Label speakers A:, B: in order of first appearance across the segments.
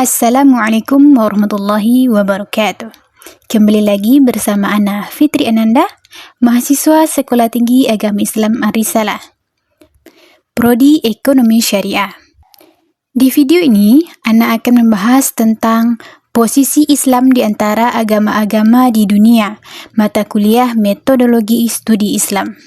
A: Assalamualaikum warahmatullahi wabarakatuh. Kembali lagi bersama Ana Fitri Ananda, mahasiswa Sekolah Tinggi Agama Islam Ar-Risalah, Prodi Ekonomi Syariah. Di video ini, Ana akan membahas tentang posisi Islam di antara agama-agama di dunia, mata kuliah metodologi studi Islam.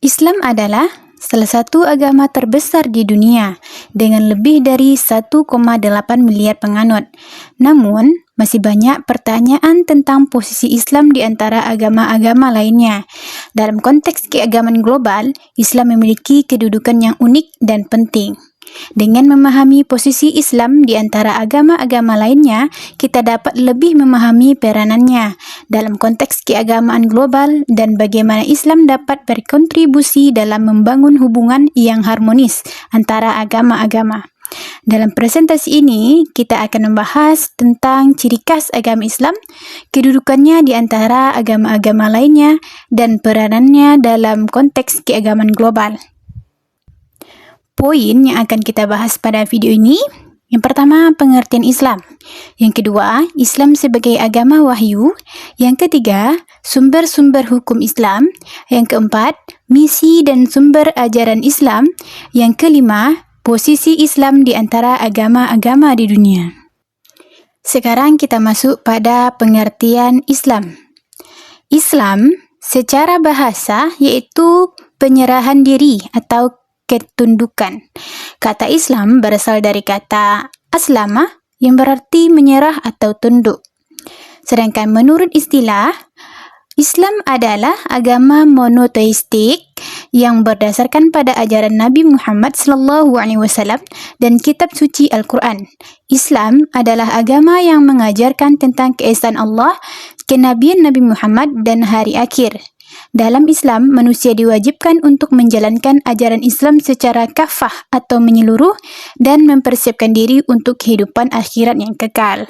A: Islam adalah salah satu agama terbesar di dunia dengan lebih dari 1,8 miliar penganut. Namun, masih banyak pertanyaan tentang posisi Islam di antara agama-agama lainnya. Dalam konteks keagamaan global, Islam memiliki kedudukan yang unik dan penting. Dengan memahami posisi Islam di antara agama-agama lainnya, kita dapat lebih memahami peranannya dalam konteks keagamaan global dan bagaimana Islam dapat berkontribusi dalam membangun hubungan yang harmonis antara agama-agama. Dalam presentasi ini, kita akan membahas tentang ciri khas agama Islam, kedudukannya di antara agama-agama lainnya, dan peranannya dalam konteks keagamaan global. Poin yang akan kita bahas pada video ini, yang pertama, pengertian Islam. Yang kedua, Islam sebagai agama wahyu. Yang ketiga, sumber-sumber hukum Islam. Yang keempat, misi dan sumber ajaran Islam. Yang kelima, posisi Islam di antara agama-agama di dunia. Sekarang kita masuk pada pengertian Islam. Islam secara bahasa yaitu penyerahan diri atau ketundukan. Kata Islam berasal dari kata aslama yang berarti menyerah atau tunduk. Sedangkan menurut istilah, Islam adalah agama monoteistik yang berdasarkan pada ajaran Nabi Muhammad SAW dan kitab suci Al-Quran. Islam adalah agama yang mengajarkan tentang keesaan Allah, kenabian Nabi Muhammad dan hari akhir. Dalam Islam, manusia diwajibkan untuk menjalankan ajaran Islam secara kafah atau menyeluruh dan mempersiapkan diri untuk kehidupan akhirat yang kekal.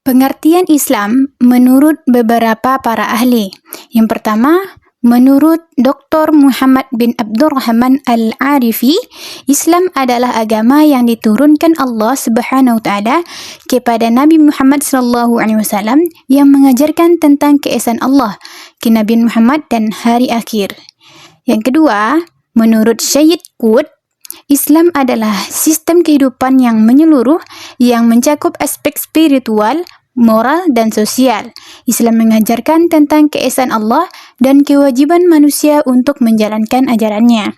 A: Pengertian Islam menurut beberapa para ahli. Yang pertama, menurut Dr. Muhammad bin Abdurrahman Al-Arifi, Islam adalah agama yang diturunkan Allah Subhanahu wa taala kepada Nabi Muhammad SAW yang mengajarkan tentang keesaan Allah, kenabian Muhammad dan hari akhir. Yang kedua, menurut Syed Qutb, Islam adalah sistem kehidupan yang menyeluruh yang mencakup aspek spiritual, moral, dan sosial. Islam mengajarkan tentang keesaan Allah dan kewajiban manusia untuk menjalankan ajarannya.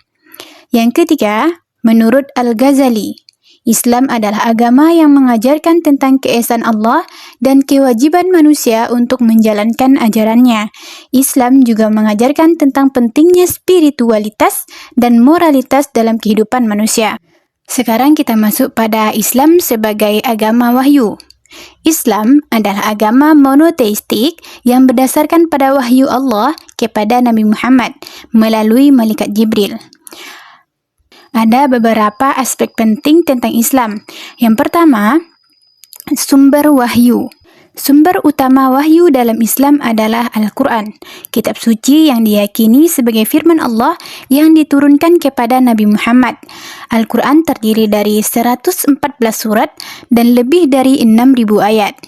A: Yang ketiga, menurut Al-Ghazali, Islam adalah agama yang mengajarkan tentang keesaan Allah dan kewajiban manusia untuk menjalankan ajarannya. Islam juga mengajarkan tentang pentingnya spiritualitas dan moralitas dalam kehidupan manusia. Sekarang kita masuk pada Islam sebagai agama wahyu. Islam adalah agama monoteistik yang berdasarkan pada wahyu Allah kepada Nabi Muhammad melalui malaikat Jibril. Ada beberapa aspek penting tentang Islam. Yang pertama, sumber wahyu. Sumber utama wahyu dalam Islam adalah Al-Quran, kitab suci yang diyakini sebagai firman Allah yang diturunkan kepada Nabi Muhammad. Al-Quran terdiri dari 114 surat dan lebih dari 6.000 ayat.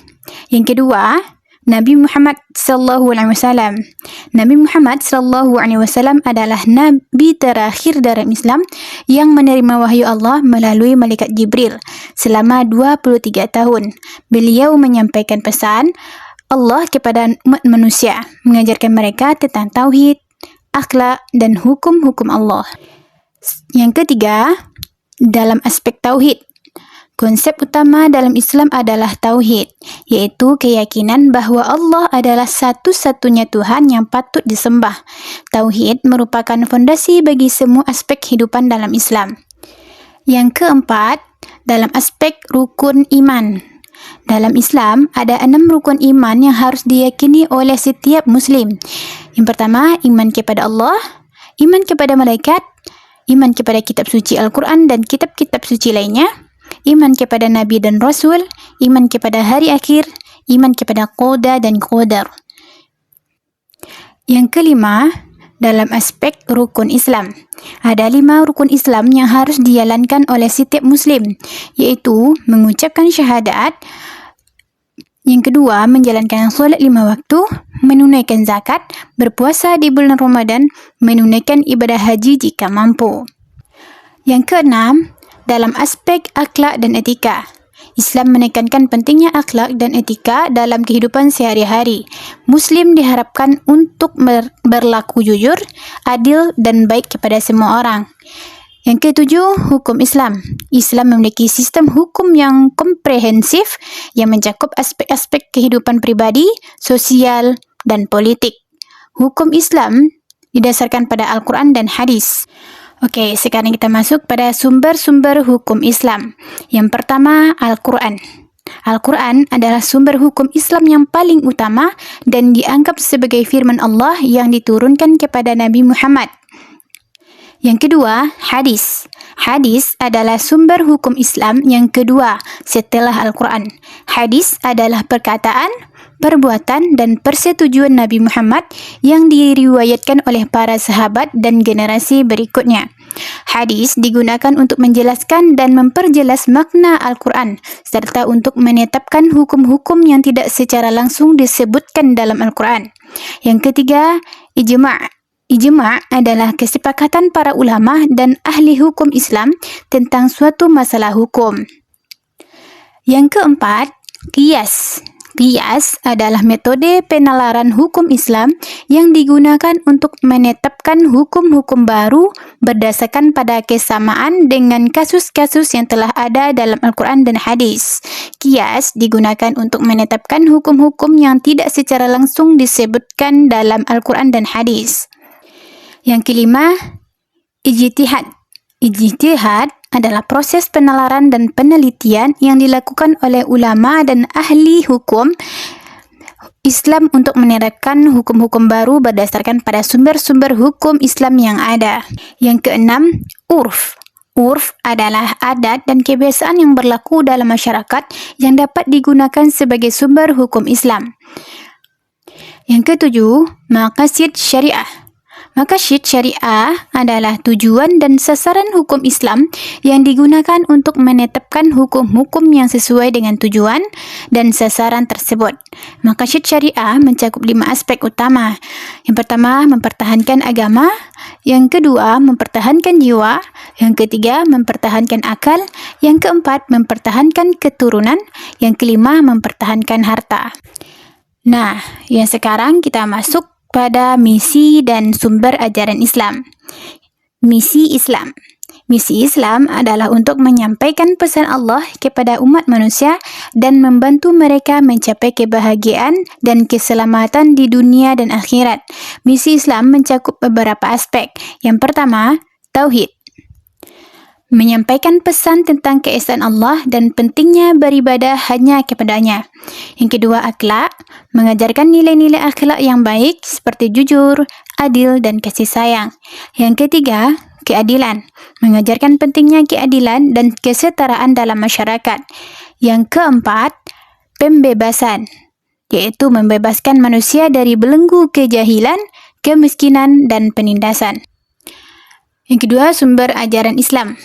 A: Yang kedua, Nabi Muhammad SAW. Nabi Muhammad SAW adalah Nabi terakhir dalam Islam yang menerima wahyu Allah melalui malaikat Jibril selama 23 tahun. Beliau menyampaikan pesan Allah kepada umat manusia, mengajarkan mereka tentang tauhid, akhlak, dan hukum-hukum Allah. Yang ketiga, dalam aspek tauhid. Konsep utama dalam Islam adalah tauhid, yaitu keyakinan bahwa Allah adalah satu-satunya Tuhan yang patut disembah. Tauhid merupakan fondasi bagi semua aspek kehidupan dalam Islam. Yang keempat, dalam aspek rukun iman. Dalam Islam, ada 6 rukun iman yang harus diyakini oleh setiap Muslim. Yang pertama, iman kepada Allah, iman kepada malaikat, iman kepada kitab suci Al-Quran dan kitab-kitab suci lainnya, iman kepada Nabi dan Rasul, iman kepada hari akhir, iman kepada qada dan qadar. Yang kelima, dalam aspek rukun Islam. Ada 5 rukun Islam yang harus dijalankan oleh setiap Muslim, iaitu mengucapkan syahadat. Yang kedua, menjalankan solat 5 waktu, menunaikan zakat, berpuasa di bulan Ramadan, menunaikan ibadah haji jika mampu. Yang keenam, dalam aspek akhlak dan etika. Islam menekankan pentingnya akhlak dan etika dalam kehidupan sehari-hari. Muslim diharapkan untuk berlaku jujur, adil dan baik kepada semua orang. Yang ketujuh, hukum Islam. Islam memiliki sistem hukum yang komprehensif yang mencakup aspek-aspek kehidupan pribadi, sosial, dan politik. Hukum Islam didasarkan pada Al-Quran dan hadis. Okey, sekarang kita masuk pada sumber-sumber hukum Islam. Yang pertama, Al-Quran. Al-Quran adalah sumber hukum Islam yang paling utama dan dianggap sebagai firman Allah yang diturunkan kepada Nabi Muhammad. Yang kedua, hadis. Hadis adalah sumber hukum Islam yang kedua setelah Al-Quran. Hadis adalah perkataan, perbuatan dan persetujuan Nabi Muhammad yang diriwayatkan oleh para sahabat dan generasi berikutnya. Hadis digunakan untuk menjelaskan dan memperjelas makna Al-Quran serta untuk menetapkan hukum-hukum yang tidak secara langsung disebutkan dalam Al-Quran. Yang ketiga, ijma'. Ijma' adalah kesepakatan para ulama dan ahli hukum Islam tentang suatu masalah hukum. Yang keempat, qiyas. Qiyas adalah metode penalaran hukum Islam yang digunakan untuk menetapkan hukum-hukum baru berdasarkan pada kesamaan dengan kasus-kasus yang telah ada dalam Al-Quran dan hadis. Qiyas digunakan untuk menetapkan hukum-hukum yang tidak secara langsung disebutkan dalam Al-Quran dan hadis. Yang kelima, ijtihad. Ijtihad adalah proses penalaran dan penelitian yang dilakukan oleh ulama dan ahli hukum Islam untuk menerapkan hukum-hukum baru berdasarkan pada sumber-sumber hukum Islam yang ada. Yang keenam, urf. Urf adalah adat dan kebiasaan yang berlaku dalam masyarakat yang dapat digunakan sebagai sumber hukum Islam. Yang ketujuh, maqasid syariah. Maqasid syariah adalah tujuan dan sasaran hukum Islam yang digunakan untuk menetapkan hukum-hukum yang sesuai dengan tujuan dan sasaran tersebut. Maqasid syariah mencakup 5 aspek utama. Yang pertama, mempertahankan agama. Yang kedua, mempertahankan jiwa. Yang ketiga, mempertahankan akal. Yang keempat, mempertahankan keturunan. Yang kelima, mempertahankan harta. Nah, yang sekarang kita masuk pada misi dan sumber ajaran Islam. Misi Islam. Misi Islam adalah untuk menyampaikan pesan Allah kepada umat manusia dan membantu mereka mencapai kebahagiaan dan keselamatan di dunia dan akhirat. Misi Islam mencakup beberapa aspek. Yang pertama, tauhid. Menyampaikan pesan tentang keesaan Allah dan pentingnya beribadah hanya kepadanya. Yang kedua, akhlak. Mengajarkan nilai-nilai akhlak yang baik seperti jujur, adil dan kasih sayang. Yang ketiga, keadilan. Mengajarkan pentingnya keadilan dan kesetaraan dalam masyarakat. Yang keempat, pembebasan, yaitu membebaskan manusia dari belenggu kejahilan, kemiskinan dan penindasan. Yang kedua, sumber ajaran Islam.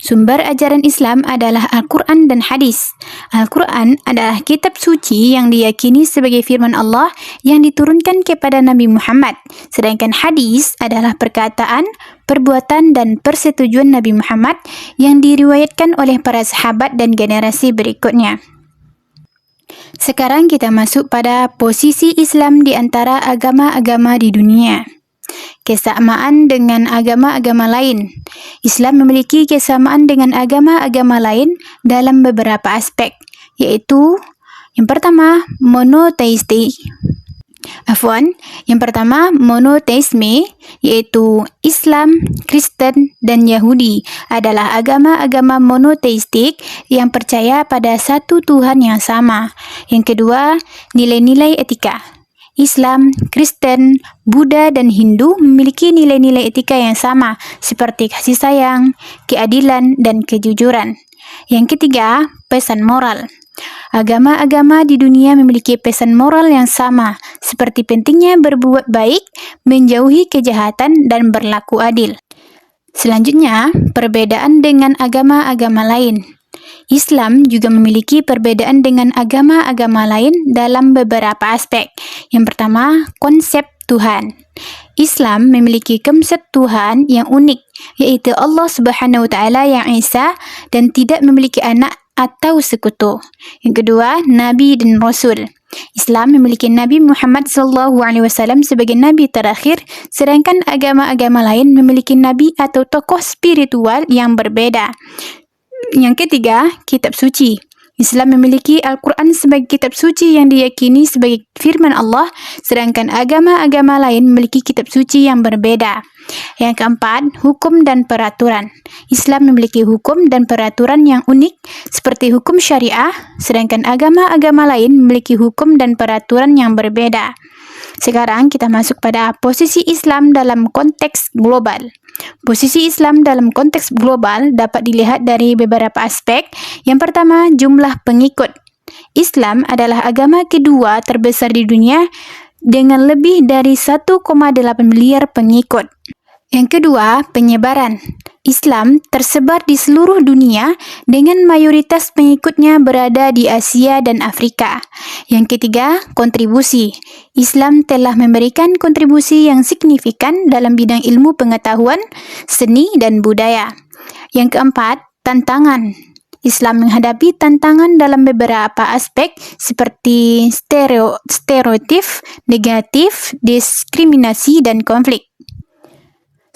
A: Sumber ajaran Islam adalah Al-Quran dan hadis. Al-Quran adalah kitab suci yang diyakini sebagai firman Allah yang diturunkan kepada Nabi Muhammad. Sedangkan hadis adalah perkataan, perbuatan dan persetujuan Nabi Muhammad yang diriwayatkan oleh para sahabat dan generasi berikutnya. Sekarang kita masuk pada posisi Islam di antara agama-agama di dunia. Kesamaan dengan agama-agama lain. Islam memiliki kesamaan dengan agama-agama lain dalam beberapa aspek, yaitu yang pertama, monoteisme, yaitu Islam, Kristen, dan Yahudi adalah agama-agama monoteistik yang percaya pada satu Tuhan yang sama. Yang kedua, nilai-nilai etika. Islam, Kristen, Buddha dan Hindu memiliki nilai-nilai etika yang sama seperti kasih sayang, keadilan dan kejujuran. Yang ketiga, pesan moral. Agama-agama di dunia memiliki pesan moral yang sama, seperti pentingnya berbuat baik, menjauhi kejahatan, dan berlaku adil. Selanjutnya, perbedaan dengan agama-agama lain. Islam juga memiliki perbedaan dengan agama-agama lain dalam beberapa aspek. Yang pertama, konsep Tuhan. Islam memiliki konsep Tuhan yang unik, yaitu Allah Subhanahu wa Ta'ala yang Esa dan tidak memiliki anak atau sekutu. Yang kedua, Nabi dan Rasul. Islam memiliki Nabi Muhammad SAW sebagai Nabi terakhir, sedangkan agama-agama lain memiliki Nabi atau tokoh spiritual yang berbeda. Yang ketiga, kitab suci. Islam memiliki Al-Quran sebagai kitab suci yang diyakini sebagai firman Allah, sedangkan agama-agama lain memiliki kitab suci yang berbeda. Yang keempat, hukum dan peraturan. Islam memiliki hukum dan peraturan yang unik seperti hukum syariah, sedangkan agama-agama lain memiliki hukum dan peraturan yang berbeda. Sekarang kita masuk pada posisi Islam dalam konteks global. Posisi Islam dalam konteks global dapat dilihat dari beberapa aspek. Yang pertama, jumlah pengikut. Islam adalah agama kedua terbesar di dunia dengan lebih dari 1,8 miliar pengikut. Yang kedua, penyebaran. Islam tersebar di seluruh dunia dengan mayoritas pengikutnya berada di Asia dan Afrika. Yang ketiga, kontribusi. Islam telah memberikan kontribusi yang signifikan dalam bidang ilmu pengetahuan, seni, dan budaya. Yang keempat, tantangan. Islam menghadapi tantangan dalam beberapa aspek seperti stereotip, negatif, diskriminasi, dan konflik.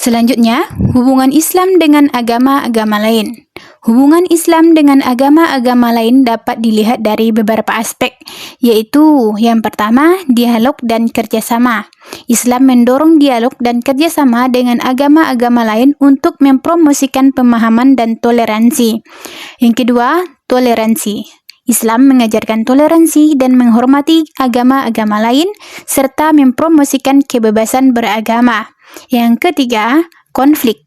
A: Selanjutnya, hubungan Islam dengan agama-agama lain. Hubungan Islam dengan agama-agama lain dapat dilihat dari beberapa aspek, yaitu yang pertama, dialog dan kerjasama. Islam mendorong dialog dan kerjasama dengan agama-agama lain untuk mempromosikan pemahaman dan toleransi. Yang kedua, toleransi. Islam mengajarkan toleransi dan menghormati agama-agama lain, serta mempromosikan kebebasan beragama. Yang ketiga, konflik.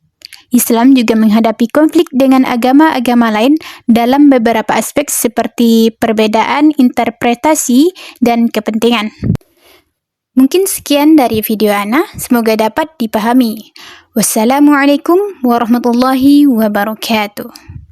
A: Islam juga menghadapi konflik dengan agama-agama lain dalam beberapa aspek seperti perbedaan interpretasi dan kepentingan. Mungkin sekian dari video Ana, semoga dapat dipahami. Wassalamualaikum warahmatullahi wabarakatuh.